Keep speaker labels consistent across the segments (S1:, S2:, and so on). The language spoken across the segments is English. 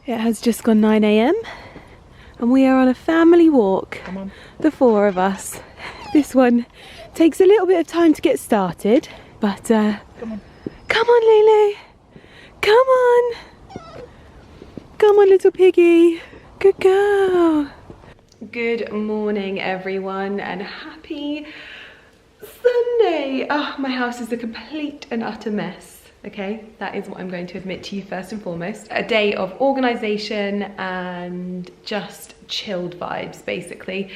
S1: It has just gone 9 AM and we are on a family walk.
S2: Come on.
S1: The 4 of us. This one takes a little bit of time to get started, but
S2: Come on.
S1: come on, Lulu. Come on. Come on, little piggy. Good girl. Good morning, everyone, and happy Sunday. Oh, my house is a complete and utter mess. Okay, that is what I'm going to admit to you first and foremost. A day of organisation and just chilled vibes, basically.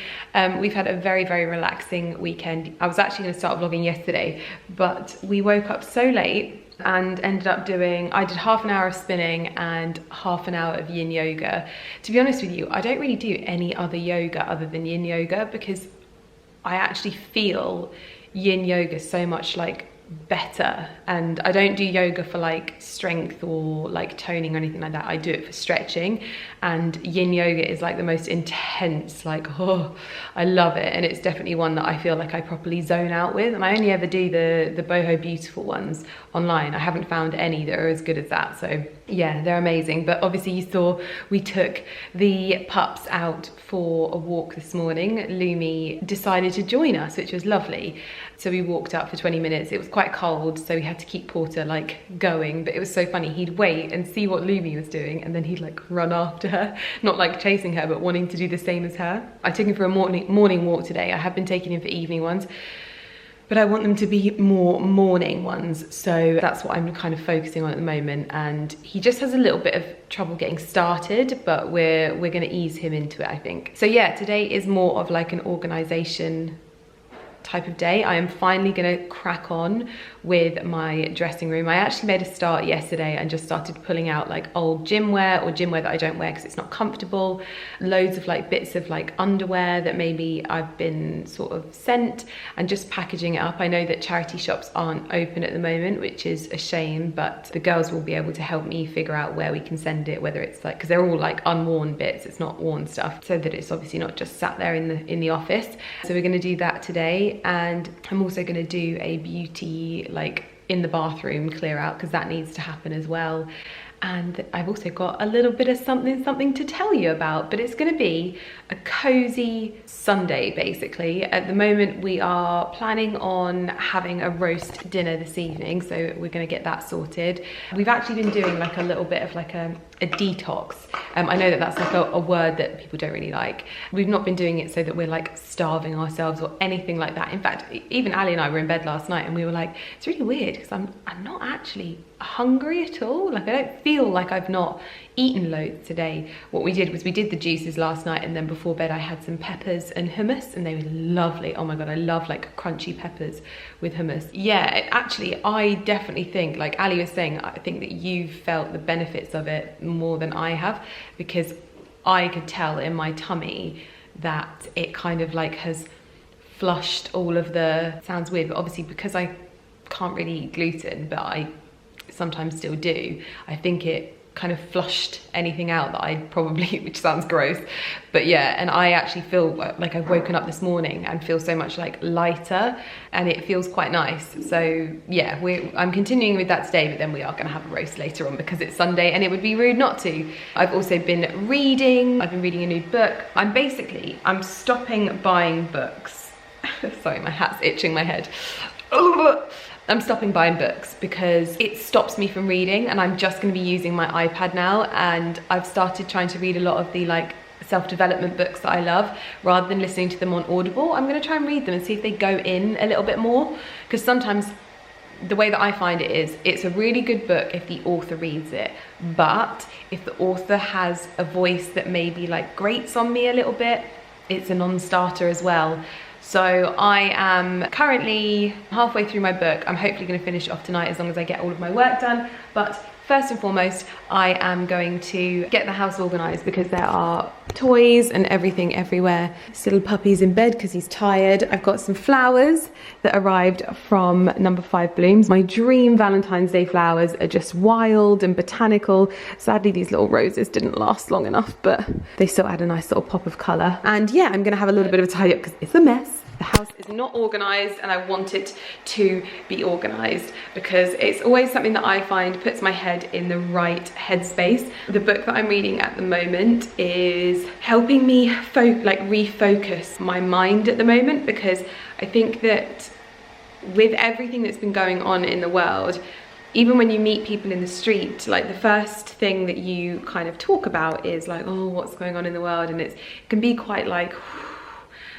S1: We've had a very, very relaxing weekend. I was actually going to start vlogging yesterday, but we woke up so late and ended up doing, I did half an hour of spinning and half an hour of yin yoga. To be honest with you, I don't really do any other yoga other than yin yoga because I actually feel yin yoga so much like better, and I don't do yoga for like strength or like toning or anything like that. I do it for stretching, and yin yoga is like the most intense, like, oh, I love it, and it's definitely one that I feel like I properly zone out with. And I only ever do the boho beautiful ones online. I haven't found any that are as good as that, so yeah, they're amazing. But obviously you saw we took the pups out for a walk this morning. Lumi decided to join us, which was lovely. So we walked out for 20 minutes. It was quite cold, so we had to keep Porter like going, but it was so funny. He'd wait and see what Lumi was doing, and then he'd like run after her, not like chasing her, but wanting to do the same as her. I took him for a morning walk today. I have been taking him for evening ones, but I want them to be more morning ones. So that's what I'm kind of focusing on at the moment. And he just has a little bit of trouble getting started, but we're gonna ease him into it, I think. So yeah, today is more of like an organization type of day. I am finally gonna crack on with my dressing room. I actually made a start yesterday and just started pulling out like old gym wear or gym wear that I don't wear because it's not comfortable. Loads of like bits of like underwear that maybe I've been sort of sent, and just packaging it up. I know that charity shops aren't open at the moment, which is a shame, but the girls will be able to help me figure out where we can send it, whether it's like, because they're all like unworn bits, it's not worn stuff, so that it's obviously not just sat there in the office. So we're going to do that today, and I'm also going to do a beauty like in the bathroom clear out because that needs to happen as well. And I've also got a little bit of something to tell you about, but it's going to be a cozy Sunday basically. At the moment we are planning on having a roast dinner this evening, so we're going to get that sorted. We've actually been doing like a little bit of like a detox. I know that that's like a word that people don't really like. We've not been doing it so that we're like starving ourselves or anything like that. In fact, even Ali and I were in bed last night and we were like, it's really weird because I'm not actually hungry at all. Like I don't feel like I've not eaten loads today. What we did was we did the juices last night, and then before bed I had some peppers and hummus, and they were lovely. Oh my god, I love like crunchy peppers with hummus. Yeah, actually I definitely think, like Ali was saying, I think that you've felt the benefits of it more than I have, because I could tell in my tummy that it kind of like has flushed all of the, sounds weird, but obviously because I can't really eat gluten, but I sometimes still do, I think it kind of flushed anything out that I probably, which sounds gross, but yeah. And I actually feel like I've woken up this morning and feel so much like lighter, and it feels quite nice. So yeah, I'm continuing with that today, but then we are going to have a roast later on because it's Sunday and it would be rude not to. I've also been reading. I've been reading a new book. I'm stopping buying books. Sorry, my hat's itching my head. I'm stopping buying books because it stops me from reading, and I'm just going to be using my iPad now. And I've started trying to read a lot of the like self-development books that I love, rather than listening to them on Audible. I'm going to try and read them and see if they go in a little bit more, because sometimes the way that I find it is, it's a really good book if the author reads it, but if the author has a voice that maybe like grates on me a little bit, it's a non-starter as well. So I am currently halfway through my book. I'm hopefully going to finish it off tonight as long as I get all of my work done. But first and foremost, I am going to get the house organised because there are toys and everything everywhere. This little puppy's in bed because he's tired. I've got some flowers that arrived from Number 5 Blooms. My dream Valentine's Day flowers are just wild and botanical. Sadly, these little roses didn't last long enough, but they still add a nice little pop of colour. And yeah, I'm going to have a little bit of a tidy up because it's a mess. The house is not organised and I want it to be organised because it's always something that I find puts my head in the right headspace. The book that I'm reading at the moment is helping me refocus my mind at the moment, because I think that with everything that's been going on in the world, even when you meet people in the street, like the first thing that you kind of talk about is like, oh, what's going on in the world? And it can be quite like,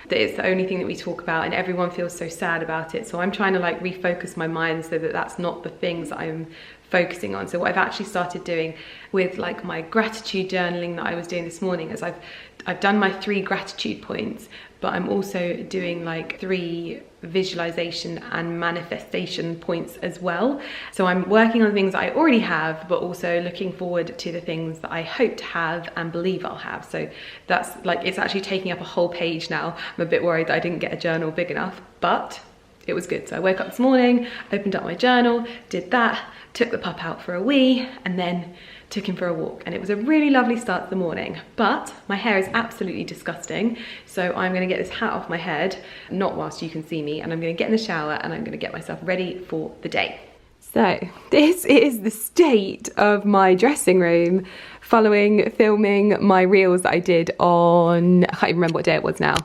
S1: that it's the only thing that we talk about and everyone feels so sad about it. So I'm trying to like refocus my mind so that that's not the things that I'm focusing on. So what I've actually started doing with like my gratitude journaling that I was doing this morning is I've done my 3 gratitude points, but I'm also doing like 3 visualization and manifestation points as well. So I'm working on things that I already have, but also looking forward to the things that I hope to have and believe I'll have. So that's like, it's actually taking up a whole page now. I'm a bit worried that I didn't get a journal big enough, but it was good. So I woke up this morning, opened up my journal, did that, took the pup out for a wee, and then took him for a walk, and it was a really lovely start to the morning. But my hair is absolutely disgusting, so I'm gonna get this hat off my head, not whilst you can see me, and I'm gonna get in the shower and I'm gonna get myself ready for the day. So this is the state of my dressing room following filming my reels that I did on, I can't even remember what day it was now.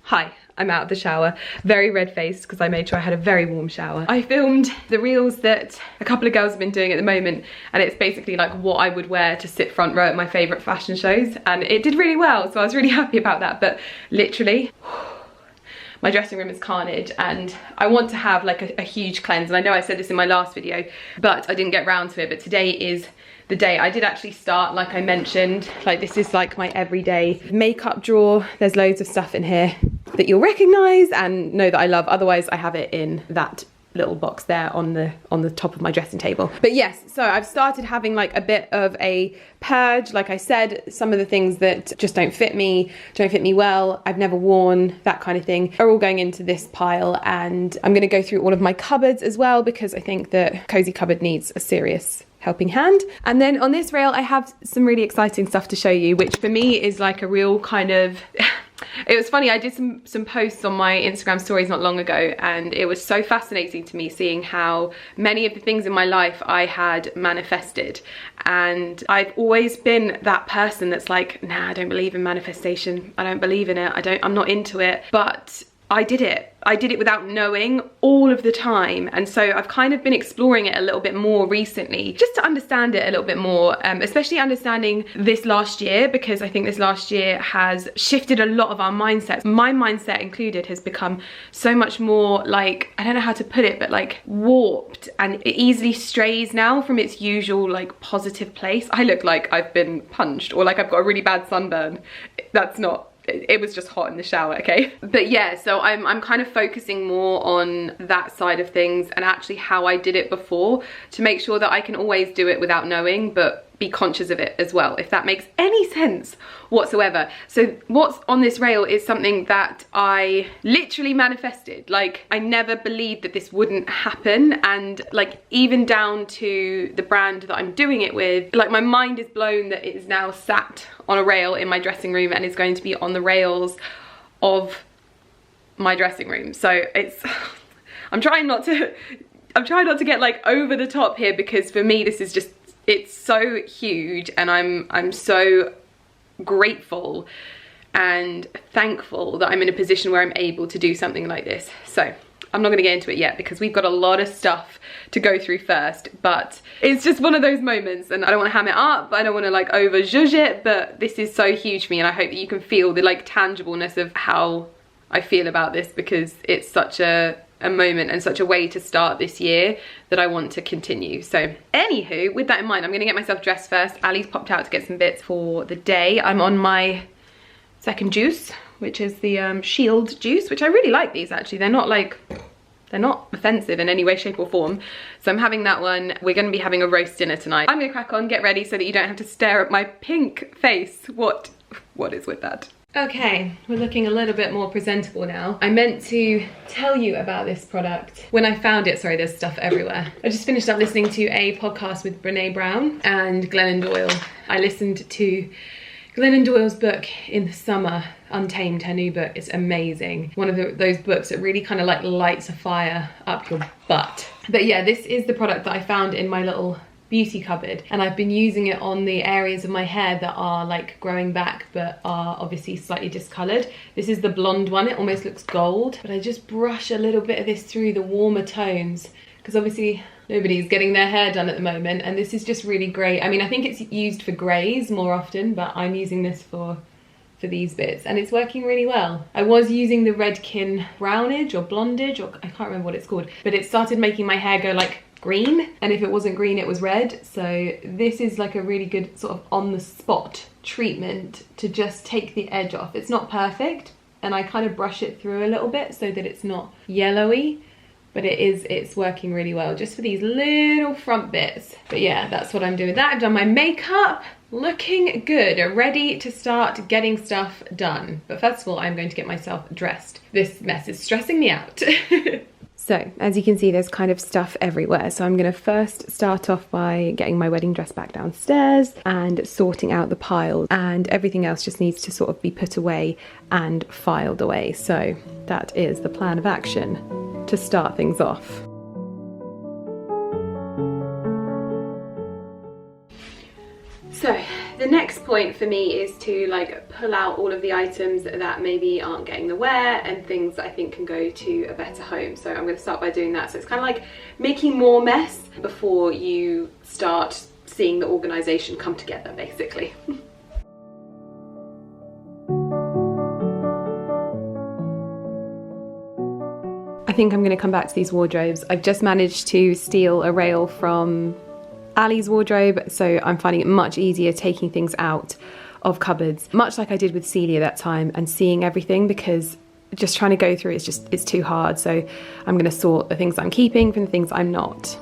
S1: Hi. I'm out of the shower, very red-faced because I made sure I had a very warm shower. I filmed the reels that a couple of girls have been doing at the moment, and it's basically like what I would wear to sit front row at my favourite fashion shows, and it did really well, so I was really happy about that. But literally, my dressing room is carnage, and I want to have like a huge cleanse, and I know I said this in my last video, but I didn't get round to it. But today is the day. I did actually start, like I mentioned, like this is like my everyday makeup drawer. There's loads of stuff in here that you'll recognise and know that I love. Otherwise I have it in that little box there on the top of my dressing table. But yes, so I've started having like a bit of a purge. Like I said, some of the things that just don't fit me well, I've never worn, that kind of thing, are all going into this pile. And I'm going to go through all of my cupboards as well, because I think that Cozy Cupboard needs a serious helping hand. And then on this rail I have some really exciting stuff to show you, which for me is like a real kind of it was funny, I did some posts on my Instagram stories not long ago, and it was so fascinating to me seeing how many of the things in my life I had manifested. And I've always been that person that's like, nah, I don't believe in manifestation, I don't believe in it, I'm not into it. But I did it without knowing all of the time, and so I've kind of been exploring it a little bit more recently, just to understand it a little bit more, especially understanding this last year, because I think this last year has shifted a lot of our mindsets. My mindset included has become so much more like, I don't know how to put it, but like warped, and it easily strays now from its usual like positive place. I look like I've been punched, or like I've got a really bad sunburn. That's not, it was just hot in the shower, okay? But yeah, so I'm kind of focusing more on that side of things and actually how I did it before, to make sure that I can always do it without knowing, but be conscious of it as well, if that makes any sense whatsoever. So what's on this rail is something that I literally manifested. Like, I never believed that this wouldn't happen, and like even down to the brand that I'm doing it with, like my mind is blown that it is now sat on a rail in my dressing room and is going to be on the rails of my dressing room. So it's I'm trying not to get like over the top here, because for me this is just, it's so huge, and I'm so grateful and thankful that I'm in a position where I'm able to do something like this. So I'm not going to get into it yet because we've got a lot of stuff to go through first, but it's just one of those moments, and I don't want to ham it up, I don't want to like over zhuzh it, but this is so huge for me, and I hope that you can feel the like tangibleness of how I feel about this, because it's such a moment and such a way to start this year that I want to continue. So anywho, with that in mind, I'm gonna get myself dressed first. Ali's popped out to get some bits for the day. I'm on my second juice, which is the Shield juice, which I really like these actually. They're not offensive in any way, shape or form. So I'm having that one. We're gonna be having a roast dinner tonight. I'm gonna crack on, get ready so that you don't have to stare at my pink face. What is with that? Okay, we're looking a little bit more presentable now. I meant to tell you about this product when I found it. Sorry, there's stuff everywhere. I just finished up listening to a podcast with Brene Brown and Glennon Doyle. I listened to Glennon Doyle's book in the summer, Untamed, her new book, is amazing. One of those books that really kind of like lights a fire up your butt. But yeah, this is the product that I found in my little beauty cupboard, and I've been using it on the areas of my hair that are like growing back but are obviously slightly discolored. This is the blonde one, it almost looks gold, but I just brush a little bit of this through the warmer tones because obviously nobody's getting their hair done at the moment, and this is just really great. I mean, I think it's used for greys more often, but I'm using this for these bits, and it's working really well. I was using the Redken Brownage or Blondage, or I can't remember what it's called, but it started making my hair go like green, and if it wasn't green it was red. So this is like a really good sort of on the spot treatment to just take the edge off. It's not perfect, and I kind of brush it through a little bit so that it's not yellowy, but it's working really well just for these little front bits. But yeah, that's what I'm doing with that. I've done my makeup, looking good, ready to start getting stuff done. But first of all, I'm going to get myself dressed. This mess is stressing me out. So, as you can see, there's kind of stuff everywhere. So I'm going to first start off by getting my wedding dress back downstairs and sorting out the piles, and everything else just needs to sort of be put away and filed away. So that is the plan of action to start things off. So the next point for me is to like pull out all of the items that maybe aren't getting the wear and things that I think can go to a better home. So I'm going to start by doing that. So it's kind of like making more mess before you start seeing the organisation come together, basically. I think I'm going to come back to these wardrobes. I've just managed to steal a rail from Ali's wardrobe, so I'm finding it much easier taking things out of cupboards, much like I did with Celia that time, and seeing everything, because just trying to go through it's too hard. So I'm going to sort the things I'm keeping from the things I'm not.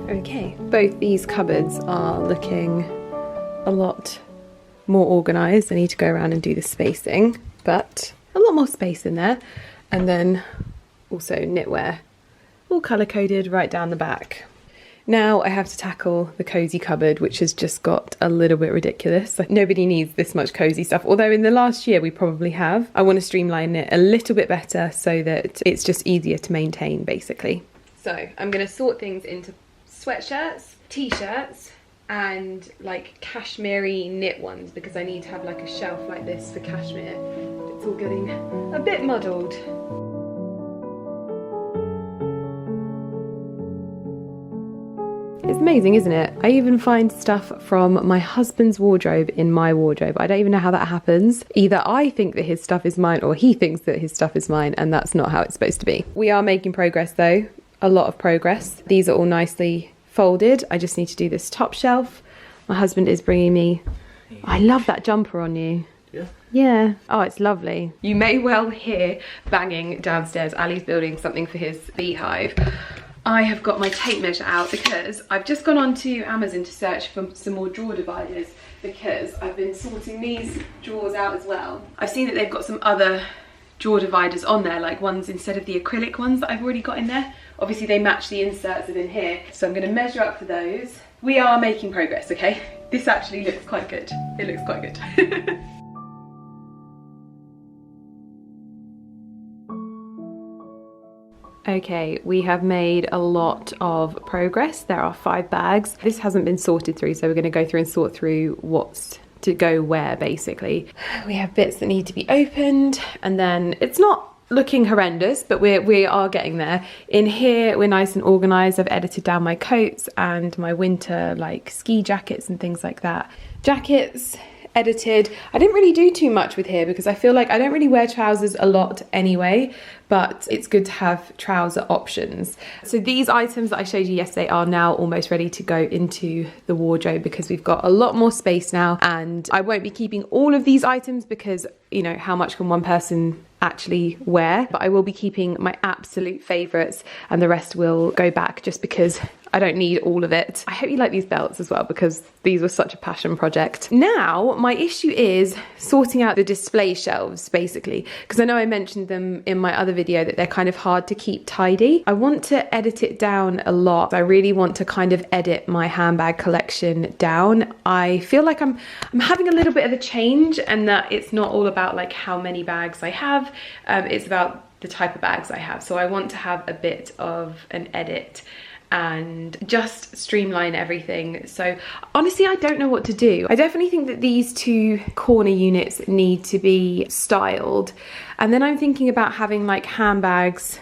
S1: Okay, both these cupboards are looking a lot more organised. I need to go around and do the spacing, but a lot more space in there. And then also knitwear, all colour coded right down the back. Now I have to tackle the cosy cupboard, which has just got a little bit ridiculous. Like, nobody needs this much cosy stuff, although in the last year we probably have. I want to streamline it a little bit better so that it's just easier to maintain, basically. So I'm going to sort things into sweatshirts, t-shirts, and like cashmere knit ones, because I need to have like a shelf like this for cashmere. It's all getting a bit muddled. It's amazing, isn't it? I even find stuff from my husband's wardrobe in my wardrobe. I don't even know how that happens. Either I think that his stuff is mine, or he thinks that his stuff is mine, and that's not how it's supposed to be. We are making progress though, a lot of progress. These are all nicely folded. I just need to do this top shelf. My husband is bringing me, I love that jumper on you. Yeah. Yeah. Oh, it's lovely. You may well hear banging downstairs. Ali's building something for his beehive. I have got my tape measure out because I've just gone onto Amazon to search for some more drawer dividers, because I've been sorting these drawers out as well. I've seen that they've got some other drawer dividers on there, like ones instead of the acrylic ones that I've already got in there. Obviously they match the inserts that are in here, so I'm going to measure up for those. We are making progress, okay? This actually looks quite good. It looks quite good. Okay, we have made a lot of progress. There are 5 bags. This hasn't been sorted through, so we're going to go through and sort through what's to go where, basically. We have bits that need to be opened, and then it's not looking horrendous, but we are getting there. In here, we're nice and organised. I've edited down my coats and my winter like ski jackets and things like that. Jackets edited. I didn't really do too much with here because I feel like I don't really wear trousers a lot anyway, but it's good to have trouser options. So these items that I showed you yesterday are now almost ready to go into the wardrobe because we've got a lot more space now, and I won't be keeping all of these items because, you know, how much can one person actually wear? But I will be keeping my absolute favourites, and the rest will go back just because I don't need all of it. I hope you like these belts as well, because these were such a passion project. Now, my issue is sorting out the display shelves, basically, because I know I mentioned them in my other video that they're kind of hard to keep tidy. I want to edit it down a lot. I really want to kind of edit my handbag collection down. I feel like I'm having a little bit of a change, and that it's not all about like how many bags I have. It's about the type of bags I have. So I want to have a bit of an edit and just streamline everything. So honestly, I don't know what to do. I definitely think that these two corner units need to be styled. And then I'm thinking about having like handbags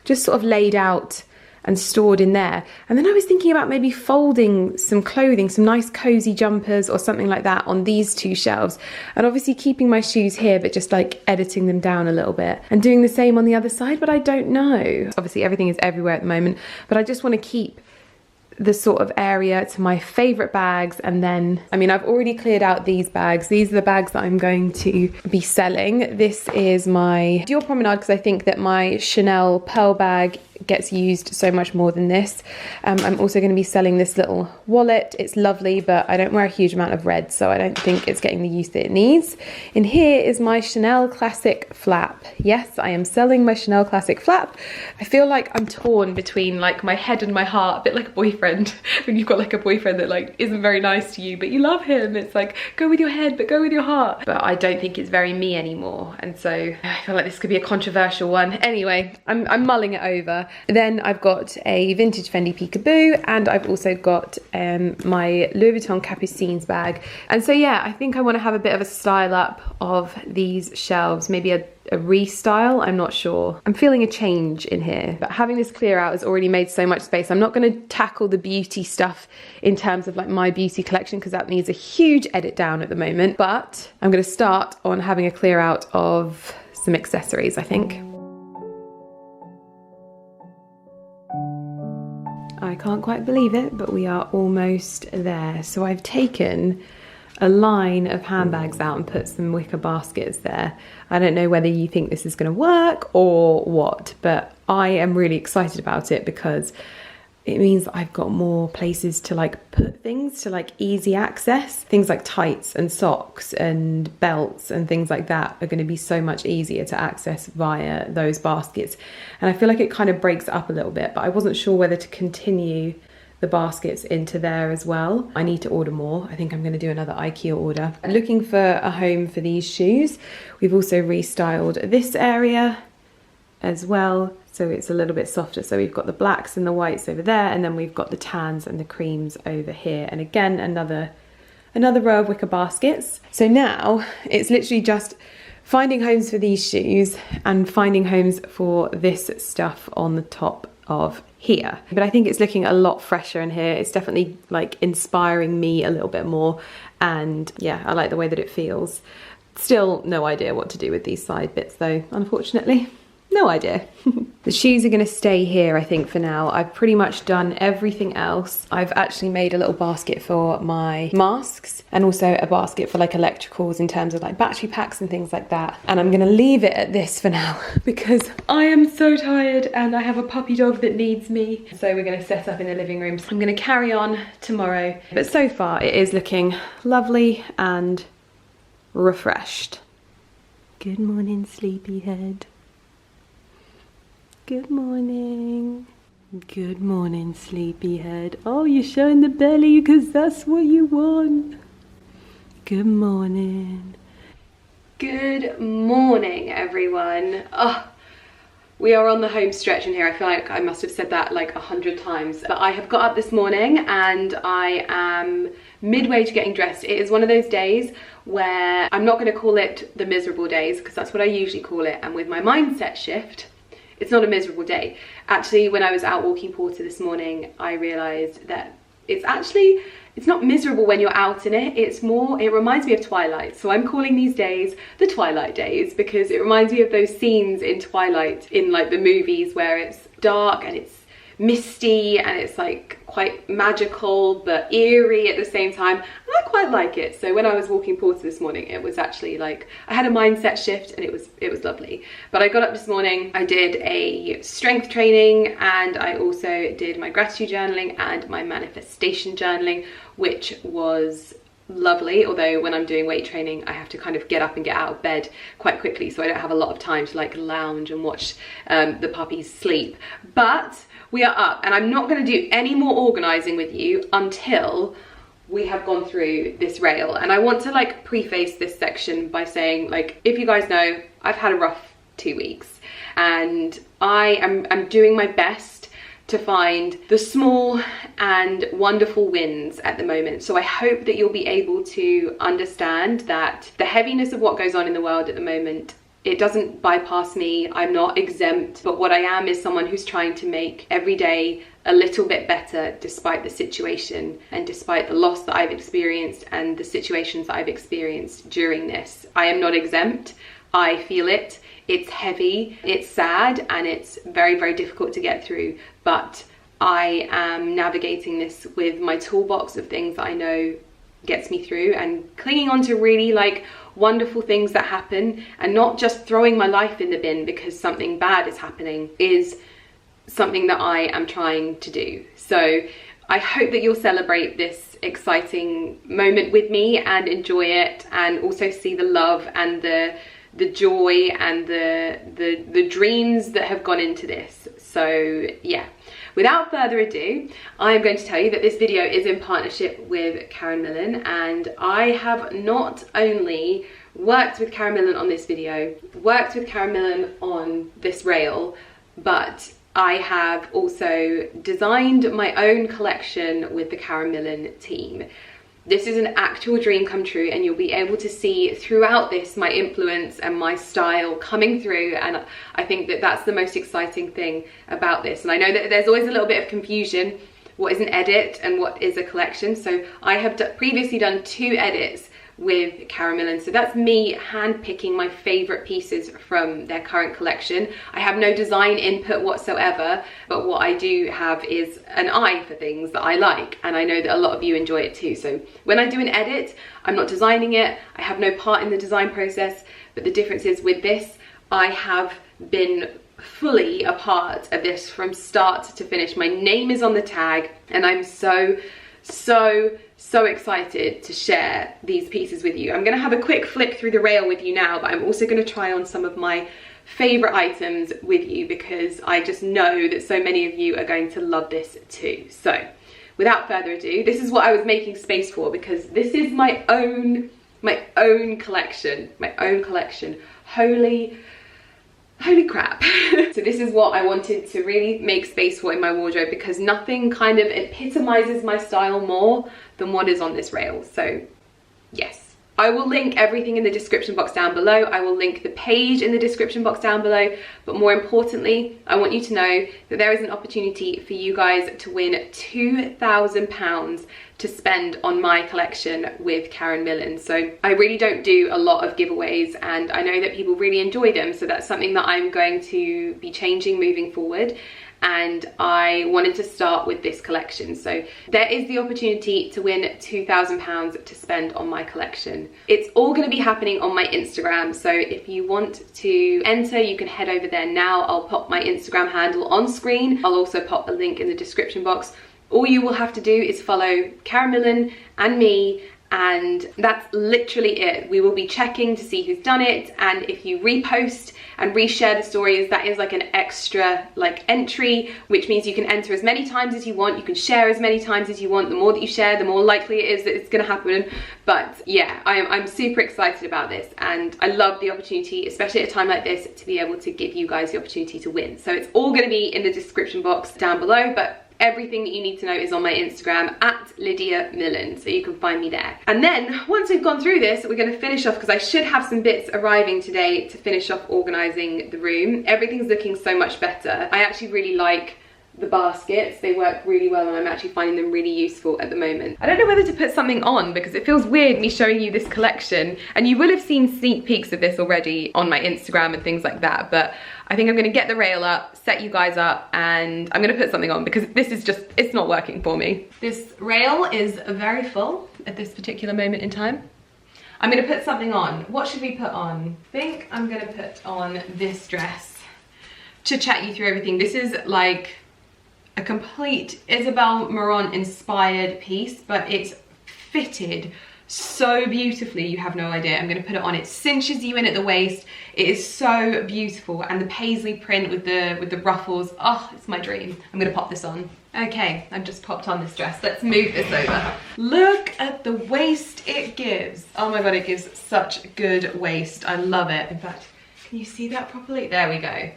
S1: just sort of laid out and stored in there. And then I was thinking about maybe folding some clothing, some nice cozy jumpers or something like that on these two shelves. And obviously keeping my shoes here, but just like editing them down a little bit and doing the same on the other side, but I don't know. Obviously everything is everywhere at the moment, but I just want to keep the sort of area to my favorite bags. And then, I mean, I've already cleared out these bags. These are the bags that I'm going to be selling. This is my Dior Promenade, because I think that my Chanel pearl bag gets used so much more than this. I'm also going to be selling this little wallet. It's lovely, but I don't wear a huge amount of red, so I don't think it's getting the use that it needs. In here is my Chanel Classic flap. Yes, I am selling my Chanel Classic flap. I feel like I'm torn between like my head and my heart, a bit like a boyfriend. When you've got like a boyfriend that like isn't very nice to you, but you love him. It's like, go with your head, but go with your heart. But I don't think it's very me anymore. And so I feel like this could be a controversial one. Anyway, I'm mulling it over. Then I've got a vintage Fendi Peekaboo, and I've also got my Louis Vuitton Capucines bag. And so yeah, I think I want to have a bit of a style up of these shelves, maybe a restyle, I'm not sure. I'm feeling a change in here, but having this clear out has already made so much space. I'm not going to tackle the beauty stuff in terms of like my beauty collection, because that needs a huge edit down at the moment, but I'm going to start on having a clear out of some accessories, I think. I can't quite believe it, but we are almost there. So I've taken a line of handbags out and put some wicker baskets there. I don't know whether you think this is going to work or what, but I am really excited about it because it means that I've got more places to like put things, to like easy access. Things like tights and socks and belts and things like that are going to be so much easier to access via those baskets. And I feel like it kind of breaks it up a little bit, but I wasn't sure whether to continue the baskets into there as well. I need to order more. I think I'm going to do another IKEA order. Looking for a home for these shoes. We've also restyled this area as well, so it's a little bit softer. So we've got the blacks and the whites over there, and then we've got the tans and the creams over here, and again another row of wicker baskets. So now it's literally just finding homes for these shoes and finding homes for this stuff on the top of here. But I think it's looking a lot fresher in here. It's definitely like inspiring me a little bit more, and yeah, I like the way that it feels. Still no idea what to do with these side bits though, unfortunately. No idea. The shoes are going to stay here, I think, for now. I've pretty much done everything else. I've actually made a little basket for my masks, and also a basket for like electricals in terms of like battery packs and things like that. And I'm going to leave it at this for now because I am so tired and I have a puppy dog that needs me. So we're going to set up in the living room. I'm going to carry on tomorrow. But so far it is looking lovely and refreshed. Good morning, sleepyhead. Good morning. Good morning, sleepyhead. Oh, you're showing the belly because that's what you want. Good morning. Good morning, everyone. Oh, we are on the home stretch in here. I feel like I must have said that like 100 times. But I have got up this morning and I am midway to getting dressed. It is one of those days where I'm not going to call it the miserable days, because that's what I usually call it. And with my mindset shift, it's not a miserable day. Actually, when I was out walking Porter this morning, I realised that it's not miserable when you're out in it. It reminds me of Twilight. So I'm calling these days the Twilight days, because it reminds me of those scenes in Twilight, in like the movies where it's dark and it's misty and it's like quite magical but eerie at the same time, and I quite like it. So when I was walking Porter this morning, it was actually like I had a mindset shift, and it was lovely. But I got up this morning, I did a strength training, and I also did my gratitude journaling and my manifestation journaling, which was lovely. Although when I'm doing weight training, I have to kind of get up and get out of bed quite quickly, so I don't have a lot of time to like lounge and watch the puppies sleep. But we are up, and I'm not going to do any more organizing with you until we have gone through this rail. And I want to like preface this section by saying, like, if you guys know, I've had a rough 2 weeks, and I'm doing my best to find the small and wonderful wins at the moment. So I hope that you'll be able to understand that the heaviness of what goes on in the world at the moment, it doesn't bypass me. I'm not exempt, but what I am is someone who's trying to make every day a little bit better despite the situation and despite the loss that I've experienced and the situations that I've experienced during this. I am not exempt. I feel it. It's heavy, it's sad, and it's very, very difficult to get through, but I am navigating this with my toolbox of things that I know gets me through, and clinging on to really like wonderful things that happen, and not just throwing my life in the bin because something bad is happening is something that I am trying to do. So I hope that you'll celebrate this exciting moment with me and enjoy it, and also see the love and the joy and the dreams that have gone into this. So yeah, without further ado, I am going to tell you that this video is in partnership with Karen Millen, and I have not only worked with Karen Millen on this video, worked with Karen Millen on this rail, but I have also designed my own collection with the Karen Millen team. This is an actual dream come true, and you'll be able to see throughout this my influence and my style coming through, and I think that that's the most exciting thing about this. And I know that there's always a little bit of confusion, what is an edit and what is a collection. So I have previously done 2 edits with Karen Millen, so that's me hand-picking my favorite pieces from their current collection. I have no design input whatsoever, but what I do have is an eye for things that I like, and I know that a lot of you enjoy it too. So when I do an edit, I'm not designing it, I have no part in the design process, but the difference is with this, I have been fully a part of this from start to finish. My name is on the tag, and I'm so excited to share these pieces with you. I'm going to have a quick flick through the rail with you now, but I'm also going to try on some of my favorite items with you, because I just know that so many of you are going to love this too. So without further ado, this is what I was making space for, because this is my own collection, holy crap. So this is what I wanted to really make space for in my wardrobe, because nothing kind of epitomizes my style more than what is on this rail. So yes, I will link everything in the description box down below. I will link the page in the description box down below, but more importantly, I want you to know that there is an opportunity for you guys to win £2,000 to spend on my collection with Karen Millen. So I really don't do a lot of giveaways, and I know that people really enjoy them, so that's something that I'm going to be changing moving forward. And I wanted to start with this collection. So there is the opportunity to win £2,000 to spend on my collection. It's all going to be happening on my Instagram, so if you want to enter, you can head over there now. I'll pop my Instagram handle on screen. I'll also pop a link in the description box. All you will have to do is follow Karen Millen and me, and that's literally it. We will be checking to see who's done it, and if you repost and reshare the stories, that is like an extra like entry, which means you can enter as many times as you want, you can share as many times as you want. The more that you share, the more likely it is that it's going to happen. But yeah, I'm super excited about this, and I love the opportunity, especially at a time like this, to be able to give you guys the opportunity to win. So it's all going to be in the description box down below, but everything that you need to know is on my Instagram at Lydia Millen, so you can find me there. And then once we've gone through this, we're going to finish off, because I should have some bits arriving today to finish off organising the room. Everything's looking so much better. I actually really like the baskets. They work really well and I'm actually finding them really useful at the moment. I don't know whether to put something on because it feels weird me showing you this collection, and you will have seen sneak peeks of this already on my Instagram and things like that, but I think I'm gonna get the rail up, set you guys up, and I'm gonna put something on because this is just, it's not working for me. This rail is very full at this particular moment in time. I'm gonna put something on. What should we put on? I think I'm gonna put on this dress to chat you through everything. This is like a complete Isabel Marant inspired piece, but it's fitted so beautifully, you have no idea. I'm gonna put it on. It cinches you in at the waist. It is so beautiful, and the paisley print with the ruffles, oh, it's my dream. I'm gonna pop this on. Okay, I've just popped on this dress. Let's move this over. Look at the waist it gives. Oh my God, it gives such good waist. I love it. In fact, can you see that properly? There we go.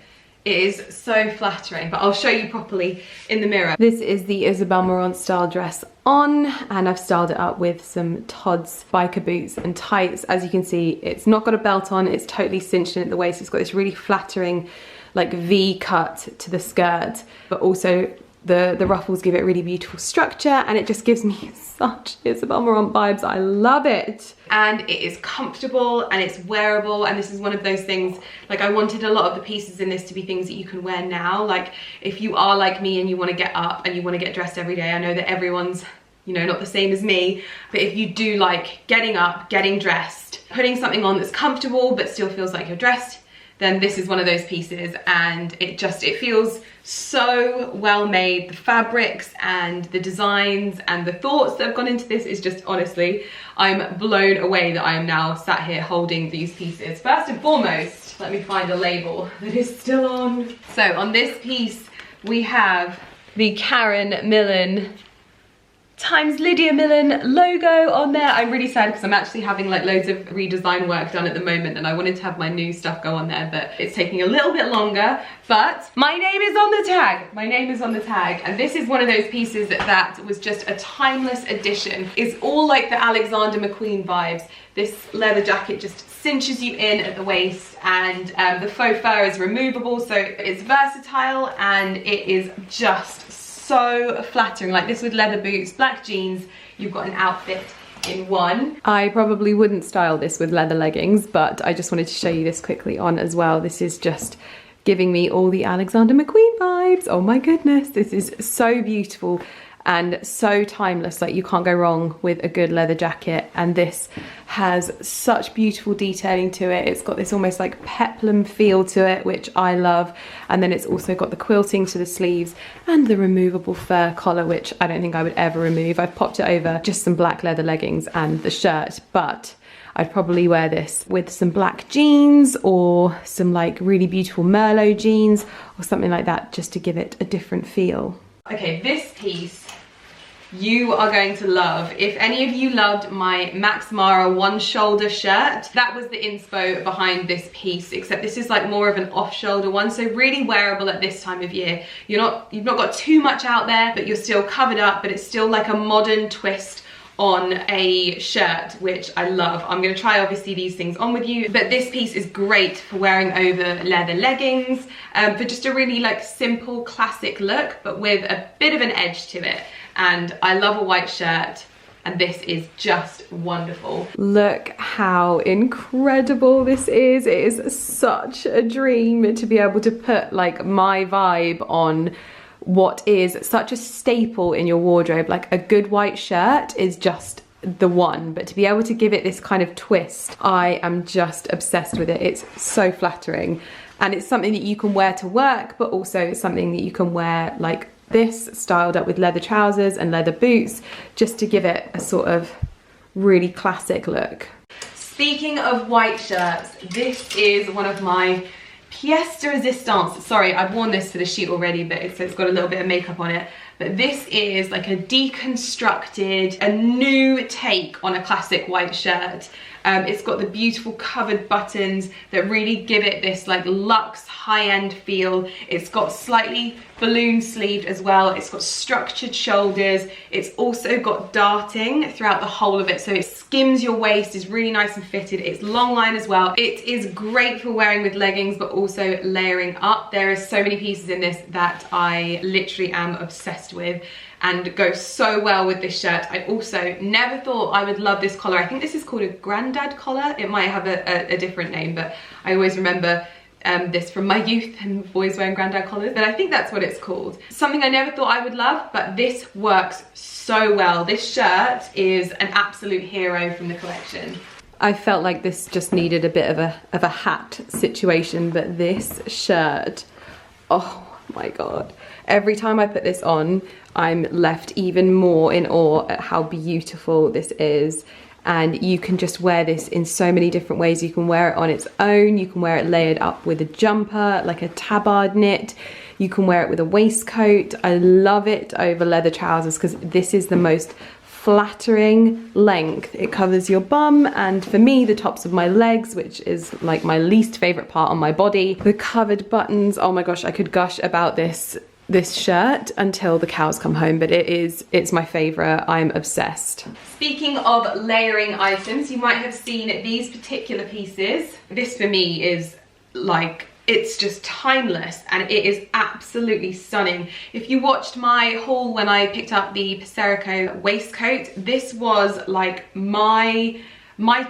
S1: It is so flattering, but I'll show you properly in the mirror. This is the Isabel Marant style dress on, and I've styled it up with some Todd's biker boots and tights. As you can see, it's not got a belt on, it's totally cinched in at the waist. It's got this really flattering like V cut to the skirt, but also the ruffles give it really beautiful structure, and it just gives me such Isabel Marant vibes. I love it. And it is comfortable and it's wearable, and this is one of those things, like I wanted a lot of the pieces in this to be things that you can wear now. Like if you are like me and you want to get up and you want to get dressed every day, I know that everyone's, you know, not the same as me, but if you do like getting up, getting dressed, putting something on that's comfortable but still feels like you're dressed, then this is one of those pieces, and it feels so well made. The fabrics and the designs and the thoughts that have gone into this is just, honestly, I'm blown away that I am now sat here holding these pieces. First and foremost, let me find a label that is still on. So on this piece, we have the Karen Millen times Lydia Millen logo on there. I'm really sad because I'm actually having like loads of redesign work done at the moment, and I wanted to have my new stuff go on there, but it's taking a little bit longer. But my name is on the tag. My name is on the tag, and this is one of those pieces that was just a timeless addition. It's all like the Alexander McQueen vibes. This leather jacket just cinches you in at the waist, and the faux fur is removable, so it's versatile and it is just so flattering. Like this with leather boots, black jeans, you've got an outfit in one. I probably wouldn't style this with leather leggings, but I just wanted to show you this quickly on as well. This is just giving me all the Alexander McQueen vibes. Oh my goodness, this is so beautiful and so timeless. Like you can't go wrong with a good leather jacket, and this has such beautiful detailing to it. It's got this almost like peplum feel to it, which I love, and then it's also got the quilting to the sleeves and the removable fur collar, which I don't think I would ever remove. I've popped it over just some black leather leggings and the shirt, but I'd probably wear this with some black jeans or some like really beautiful Merlot jeans or something like that, just to give it a different feel. Okay, this piece you are going to love. If any of you loved my Max Mara one shoulder shirt, that was the inspo behind this piece, except this is like more of an off shoulder one, so really wearable at this time of year. You've not got too much out there, but you're still covered up, but it's still like a modern twist on a shirt, which I love. I'm gonna try obviously these things on with you, but this piece is great for wearing over leather leggings, for just a really like simple classic look, but with a bit of an edge to it. And I love a white shirt, and this is just wonderful. Look how incredible this is. It is such a dream to be able to put like my vibe on what is such a staple in your wardrobe. Like a good white shirt is just the one, but to be able to give it this kind of twist, I am just obsessed with it. It's so flattering, and it's something that you can wear to work, but also it's something that you can wear like this, styled up with leather trousers and leather boots, just to give it a sort of really classic look. Speaking of white shirts, this is one of my pièce de résistance. Sorry, I've worn this for the shoot already, but it's got a little bit of makeup on it. But this is like a deconstructed, a new take on a classic white shirt. It's got the beautiful covered buttons that really give it this like luxe high-end feel. It's got slightly balloon sleeved as well. It's got structured shoulders. It's also got darting throughout the whole of it, so it's skims your waist, is really nice and fitted. It's long line as well. It is great for wearing with leggings, but also layering up. There are so many pieces in this that I literally am obsessed with and go so well with this shirt. I also never thought I would love this collar. I think this is called a granddad collar. It might have a different name, but I always remember this from my youth and boys wearing granddad collars, but I think that's what it's called. Something I never thought I would love, but this works so well. This shirt is an absolute hero from the collection. I felt like this just needed a bit of a hat situation, but this shirt, oh my God. Every time I put this on, I'm left even more in awe at how beautiful this is. And you can just wear this in so many different ways. You can wear it on its own, you can wear it layered up with a jumper, like a tabard knit. You can wear it with a waistcoat. I love it over leather trousers because this is the most flattering length. It covers your bum and for me the tops of my legs, which is like my least favorite part on my body. The covered buttons, oh my gosh, I could gush about this shirt until the cows come home, but it's my favorite. I'm obsessed. Speaking of layering items, you might have seen these particular pieces. This for me is like, it's just timeless and it is absolutely stunning. If you watched my haul when I picked up the Passerico waistcoat, this was like my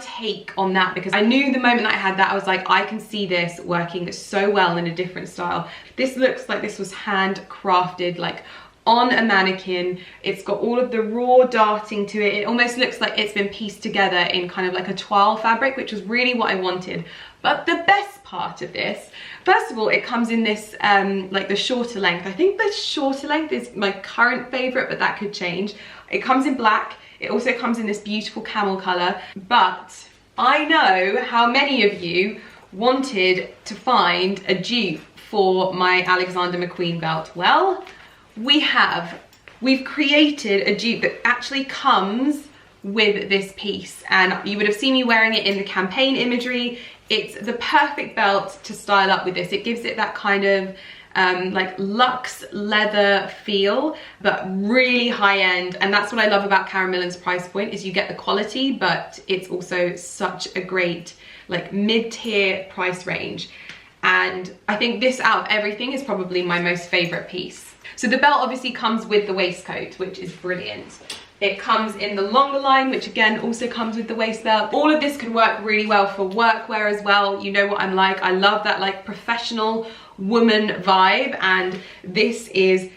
S1: take on that, because I knew the moment that I had that, I was like, I can see this working so well in a different style. This looks like this was handcrafted, like on a mannequin. It's got all of the raw darting to it. It almost looks like it's been pieced together in kind of like a toile fabric, which was really what I wanted. But the best part of this, first of all, it comes in this like the shorter length. I think the shorter length is my current favorite, but that could change. It comes in black. It also comes in this beautiful camel color, but I know how many of you wanted to find a dupe for my Alexander McQueen belt. Well, we've created a dupe that actually comes with this piece, and you would have seen me wearing it in the campaign imagery. It's the perfect belt to style up with this. It gives it that kind of like luxe leather feel, but really high end. And that's what I love about Karen Millen's price point, is you get the quality, but it's also such a great like mid-tier price range. And I think this out of everything is probably my most favorite piece. So the belt obviously comes with the waistcoat, which is brilliant. It comes in the longer line, which again also comes with the waist belt. All of this can work really well for workwear as well. You know what I'm like. I love that like professional woman vibe, and this is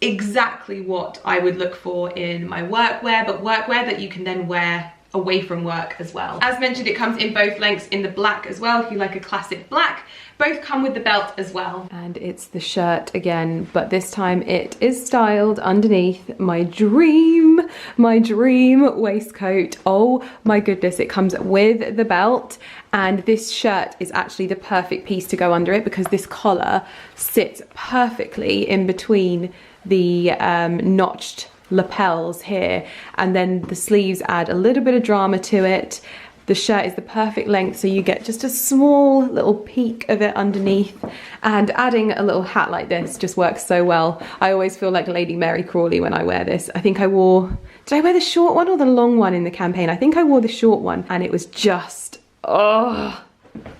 S1: exactly what I would look for in my workwear, but workwear that you can then wear away from work as well. As mentioned, it comes in both lengths in the black as well, if you like a classic black. Both come with the belt as well. And it's the shirt again, but this time it is styled underneath my dream waistcoat. Oh my goodness, it comes with the belt, and this shirt is actually the perfect piece to go under it because this collar sits perfectly in between the notched lapels here, and then the sleeves add a little bit of drama to it. The shirt is the perfect length, so you get just a small little peek of it underneath, and adding a little hat like this just works so well. I always feel like Lady Mary Crawley when I wear this. I think I wore, did I wear the short one or the long one in the campaign? I think I wore the short one, and it was just, oh,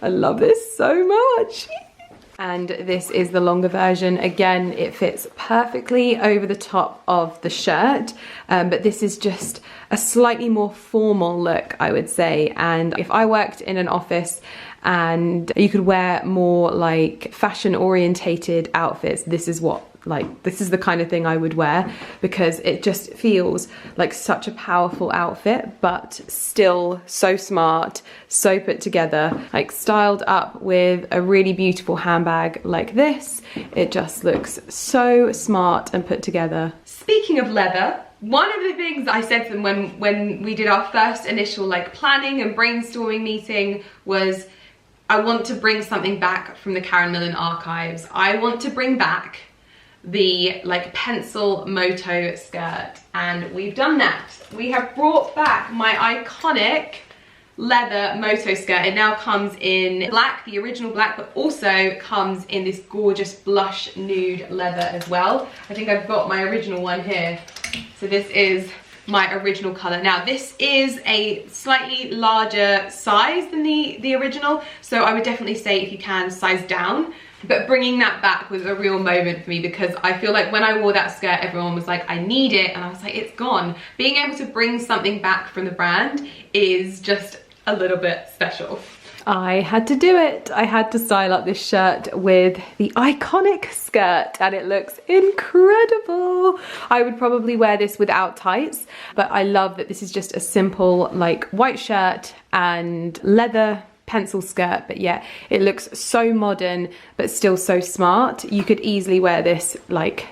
S1: I love this so much. And this is the longer version. Again, it fits perfectly over the top of the shirt, but this is just a slightly more formal look, I would say. And if I worked in an office and you could wear more like fashion orientated outfits, this is the kind of thing I would wear, because it just feels like such a powerful outfit, but still so smart, so put together, like styled up with a really beautiful handbag like this. It just looks so smart and put together. Speaking of leather, one of the things I said to them when we did our first initial like planning and brainstorming meeting was, I want to bring something back from the Karen Millen archives. I want to bring back the like pencil Moto skirt, and we've done that. We have brought back my iconic leather Moto skirt. It now comes in black, the original black, but also comes in this gorgeous blush nude leather as well. I think I've got my original one here. So this is my original color. Now this is a slightly larger size than the original, so I would definitely say if you can, size down. But bringing that back was a real moment for me, because I feel like when I wore that skirt, everyone was like, I need it, and I was like, it's gone. Being able to bring something back from the brand is just a little bit special. I had to do it. I had to style up this shirt with the iconic skirt, and it looks incredible. I would probably wear this without tights, but I love that this is just a simple like white shirt and leather pencil skirt, but yeah, it looks so modern but still so smart. You could easily wear this like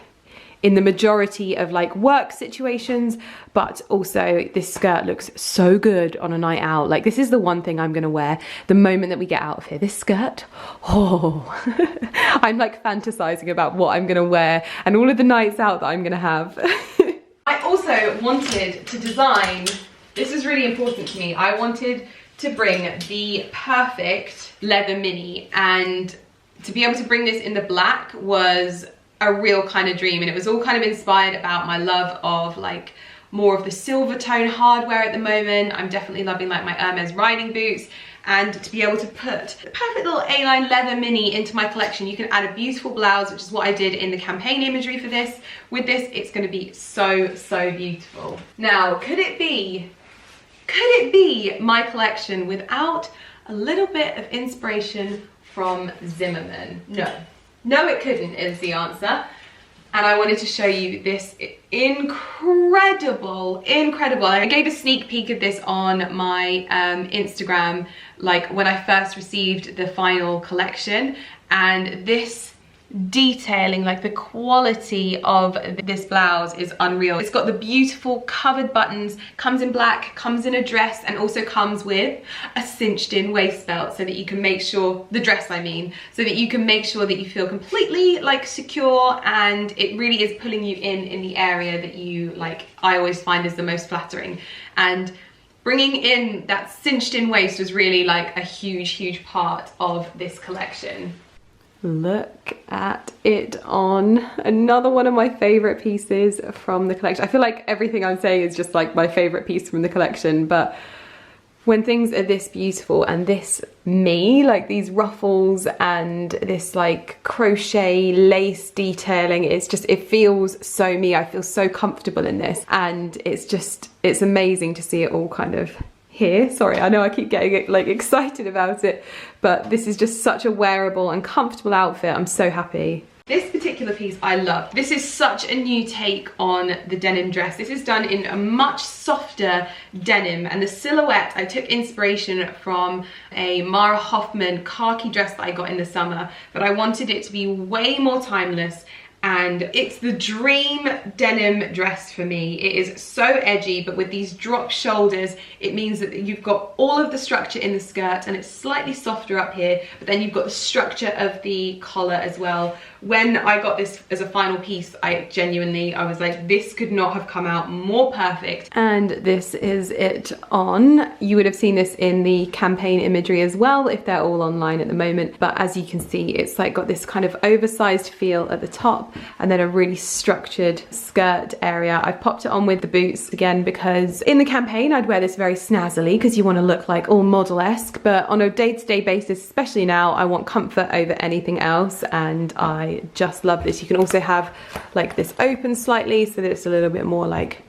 S1: in the majority of like work situations, but also this skirt looks so good on a night out. Like, this is the one thing I'm gonna wear the moment that we get out of here. This skirt, oh, I'm like fantasizing about what I'm gonna wear and all of the nights out that I'm gonna have. I also wanted to design, this is really important to me, I wanted to bring the perfect leather mini, and to be able to bring this in the black was a real kind of dream. And it was all kind of inspired about my love of like more of the silver tone hardware at the moment. I'm definitely loving like my Hermes riding boots, and to be able to put the perfect little A-line leather mini into my collection. You can add a beautiful blouse, which is what I did in the campaign imagery for this. With this, it's going to be so beautiful. Now, could it be my collection without a little bit of inspiration from Zimmermann? No, it couldn't is the answer. And I wanted to show you this incredible, I gave a sneak peek of this on my Instagram, like when I first received the final collection, and this detailing, like the quality of this blouse is unreal. It's got the beautiful covered buttons, comes in black, comes in a dress, and also comes with a cinched in waist belt, so that you can make sure, the dress I mean, so that you can make sure that you feel completely like secure, and it really is pulling you in the area that you like, I always find is the most flattering. And bringing in that cinched in waist was really like a huge part of this collection. Look at it on. Another one of my favorite pieces from the collection. I feel like everything I'm saying is just like my favorite piece from the collection, but when things are this beautiful and this me, like these ruffles and this like crochet lace detailing, it's just, it feels so me. I feel so comfortable in this, and it's amazing to see it all kind of here. Sorry, I know I keep getting like excited about it, but this is just such a wearable and comfortable outfit. I'm so happy. This particular piece I love. This is such a new take on the denim dress. This is done in a much softer denim, and the silhouette, I took inspiration from a Mara Hoffman khaki dress that I got in the summer, but I wanted it to be way more timeless. And it's the dream denim dress for me. It is so edgy, but with these drop shoulders, it means that you've got all of the structure in the skirt, and it's slightly softer up here, but then you've got the structure of the collar as well. When I got this as a final piece, I was like, this could not have come out more perfect. And this is it on. You would have seen this in the campaign imagery as well, if they're all online at the moment. But as you can see, it's like got this kind of oversized feel at the top, and then a really structured skirt area. I've popped it on with the boots again, because in the campaign I'd wear this very snazzily, because you want to look like all model-esque, but on a day-to-day basis, especially now, I want comfort over anything else, and I just love this. You can also have like this open slightly, so that it's a little bit more like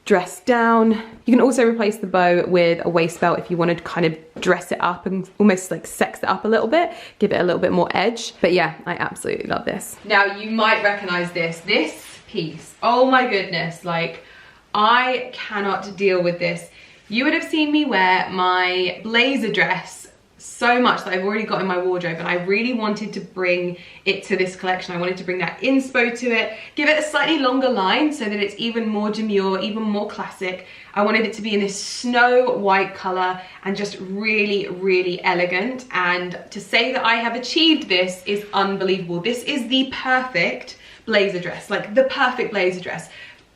S1: dressed down. You can also replace the bow with a waist belt if you wanted to kind of dress it up and almost like sex it up a little bit, give it a little bit more edge. But yeah, I absolutely love this. Now you might recognize this piece. Oh my goodness, like I cannot deal with this. You would have seen me wear my blazer dress so much that I've already got in my wardrobe, and I really wanted to bring it to this collection. I wanted to bring that inspo to it, give it a slightly longer line so that it's even more demure, even more classic. I wanted it to be in this snow white color and just really elegant, and to say that I have achieved this is unbelievable. This is the perfect blazer dress, like the perfect blazer dress.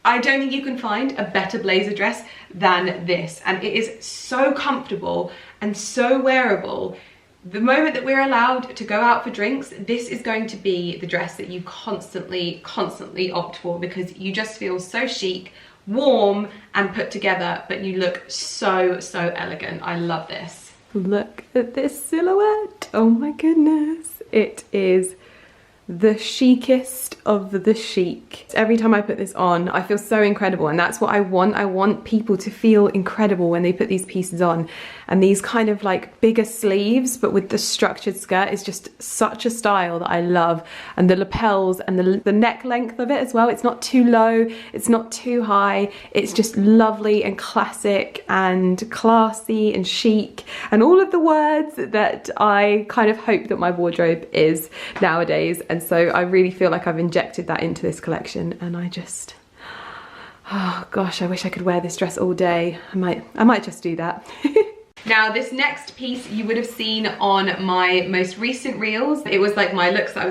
S1: I don't think you can find a better blazer dress than this, and it is so comfortable and so wearable. The moment that we're allowed to go out for drinks, this is going to be the dress that you constantly opt for, because you just feel so chic warm and put together, but you look so, so elegant. I love this. Look at this silhouette. Oh my goodness. It is the chicest of the chic. Every time I put this on, I feel so incredible, and that's what I want. I want people to feel incredible when they put these pieces on. And these kind of like bigger sleeves, but with the structured skirt, is just such a style that I love. And the lapels and the neck length of it as well. It's not too low, it's not too high. It's just lovely and classic and classy and chic, and all of the words that I kind of hope that my wardrobe is nowadays. And so I really feel like I've injected that into this collection, and I just, oh gosh, I wish I could wear this dress all day. I might just do that. Now, this next piece you would have seen on my most recent reels. It was like my looks that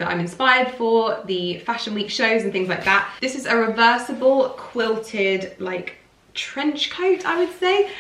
S1: I'm inspired for, the Fashion Week shows and things like that. This is a reversible quilted like trench coat, I would say.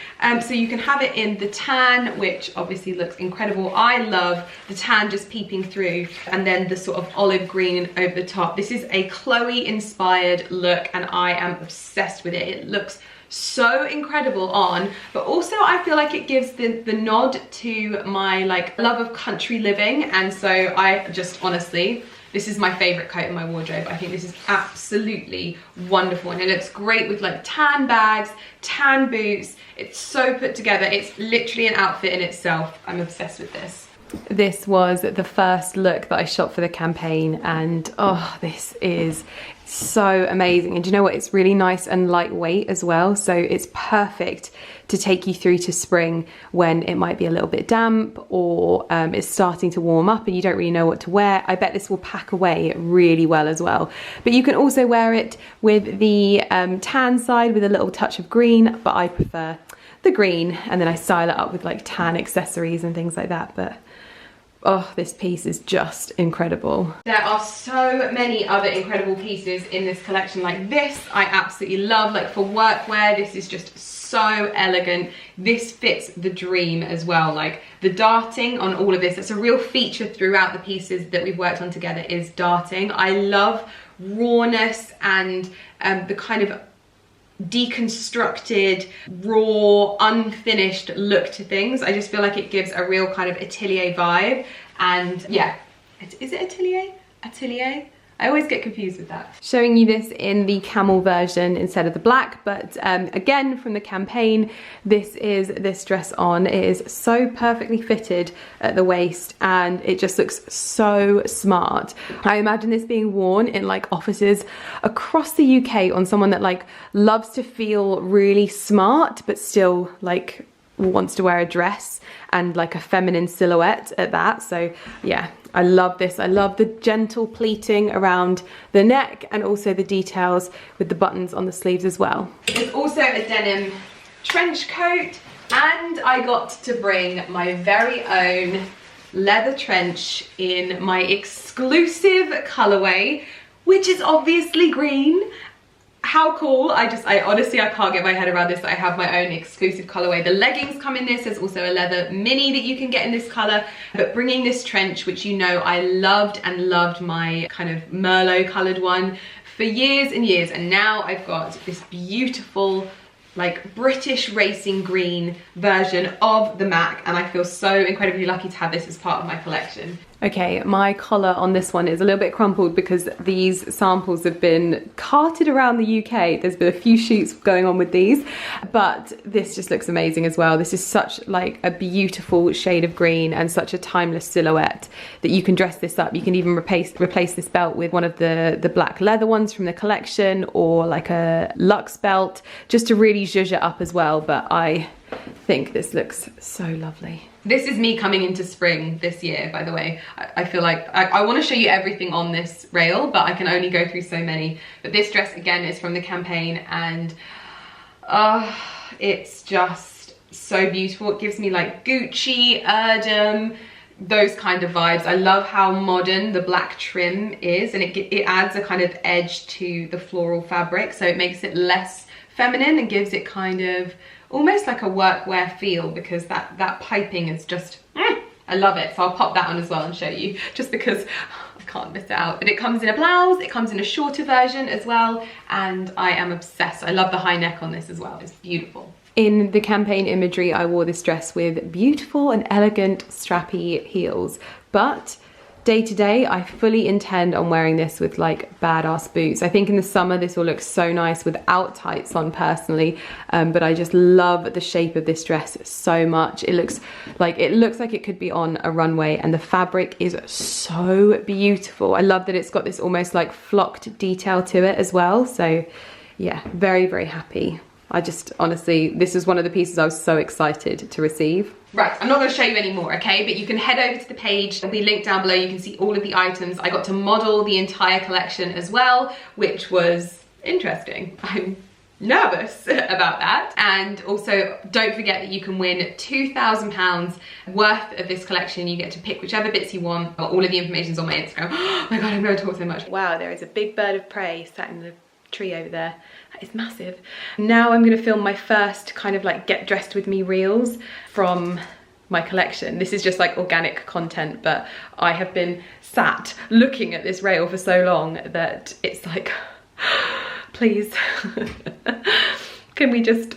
S1: So you can have it in the tan, which obviously looks incredible. I love the tan just peeping through, and then the sort of olive green over the top. This is a Chloe inspired look, and I am obsessed with it. It looks so incredible on, but also I feel like it gives the nod to my like love of country living. And so I just honestly, this is my favorite coat in my wardrobe. I think this is absolutely wonderful, and it looks great with like tan bags, tan boots. It's so put together. It's literally an outfit in itself. I'm obsessed with this. This was the first look that I shot for the campaign, and oh, this is so amazing. And do you know what? It's really nice and lightweight as well, so it's perfect to take you through to spring when it might be a little bit damp, or it's starting to warm up and you don't really know what to wear. I bet this will pack away really well as well. But you can also wear it with the tan side with a little touch of green, but I prefer the green, and then I style it up with like tan accessories and things like that. But oh, this piece is just incredible. There are so many other incredible pieces in this collection. Like this, I absolutely love. Like for workwear, this is just so elegant. This fits the dream as well. Like the darting on all of this, it's a real feature throughout the pieces that we've worked on together, is darting. I love rawness and the kind of deconstructed, raw, unfinished look to things. I just feel like it gives a real kind of atelier vibe. And yeah, is it atelier? Atelier? I always get confused with that. Showing you this in the camel version instead of the black, but again from the campaign, this is this dress on. It is so perfectly fitted at the waist, and it just looks so smart. I imagine this being worn in like offices across the UK on someone that like loves to feel really smart but still like wants to wear a dress and like a feminine silhouette at that. So yeah, I love this. I love the gentle pleating around the neck, and also the details with the buttons on the sleeves as well. It's also a denim trench coat, and I got to bring my very own leather trench in my exclusive colorway, which is obviously green. How cool. I honestly, I can't get my head around this, that I have my own exclusive colorway. The leggings come in this. There's also a leather mini that you can get in this color. But bringing this trench, which you know I loved, and loved my kind of Merlot colored one for years and years, and now I've got this beautiful like British racing green version of the Mac, and I feel so incredibly lucky to have this as part of my collection. Okay, my collar on this one is a little bit crumpled because these samples have been carted around the UK. There's been a few shoots going on with these, but this just looks amazing as well. This is such like a beautiful shade of green and such a timeless silhouette that you can dress this up. You can even replace this belt with one of the black leather ones from the collection, or like a luxe belt, just to really zhuzh it up as well. But I think this looks so lovely. This is me coming into spring this year, by the way. I feel like I want to show you everything on this rail, but I can only go through so many. But this dress, again, is from the campaign, and it's just so beautiful. It gives me like Gucci, Erdem, those kind of vibes. I love how modern the black trim is, and it adds a kind of edge to the floral fabric, so it makes it less feminine and gives it kind of almost like a workwear feel, because that piping is just, I love it. So I'll pop that on as well and show you, just because can't miss out. But it comes in a blouse, it comes in a shorter version as well, and I am obsessed. I love the high neck on this as well, it's beautiful. In the campaign imagery, I wore this dress with beautiful and elegant strappy heels, but day to day, I fully intend on wearing this with like badass boots. I think in the summer this will look so nice without tights on personally, but I just love the shape of this dress so much. It looks like it could be on a runway, and the fabric is so beautiful. I love that it's got this almost like flocked detail to it as well. So yeah, very, very happy. I just, honestly, this is one of the pieces I was so excited to receive. Right, I'm not going to show you any more, okay? But you can head over to the page. It'll be linked down below. You can see all of the items. I got to model the entire collection as well, which was interesting. I'm nervous about that. And also, don't forget that you can win £2,000 worth of this collection. You get to pick whichever bits you want. All of the information's on my Instagram. Oh my God, I'm going to talk so much. Wow, there is a big bird of prey sat in the tree over there. That is massive. Now I'm going to film my first kind of like get dressed with me reels from my collection. This is just like organic content, but I have been sat looking at this rail for so long that it's like, please, can we just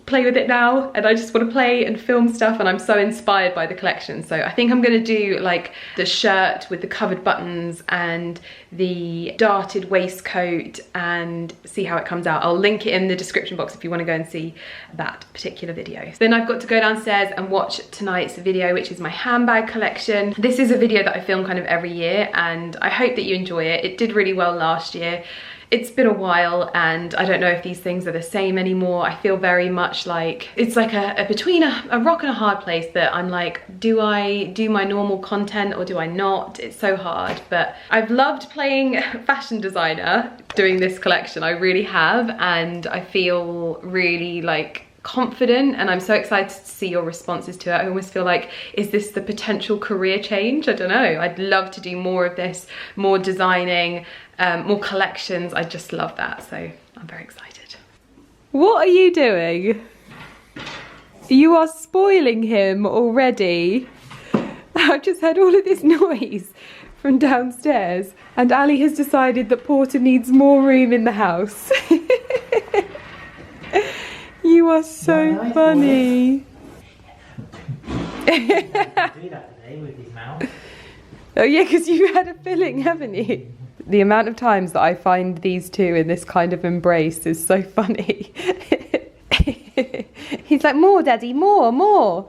S1: play with it now? And I just want to play and film stuff, and I'm so inspired by the collection. So I think I'm going to do like the shirt with the covered buttons and the darted waistcoat and see how it comes out. I'll link it in the description box if you want to go and see that particular video. Then I've got to go downstairs and watch tonight's video, which is my handbag collection. This is a video that I film kind of every year, and I hope that you enjoy it. It did really well last year. It's been a while, and I don't know if these things are the same anymore. I feel very much like it's like between a rock and a hard place, that I'm like, do I do my normal content or do I not? It's so hard. But I've loved playing fashion designer doing this collection. I really have, and I feel really like confident, and I'm so excited to see your responses to it. I almost feel like, is this the potential career change? I don't know. I'd love to do more of this, more designing, more collections. I just love that, so I'm very excited. What are you doing? You are spoiling him already. I've just heard all of this noise from downstairs, and Ali has decided that Porter needs more room in the house. You are so funny.
S2: Do that today with his mouth.
S1: Oh yeah, because you had a filling, haven't you? The amount of times that I find these two in this kind of embrace is so funny. He's like, more daddy, more, more.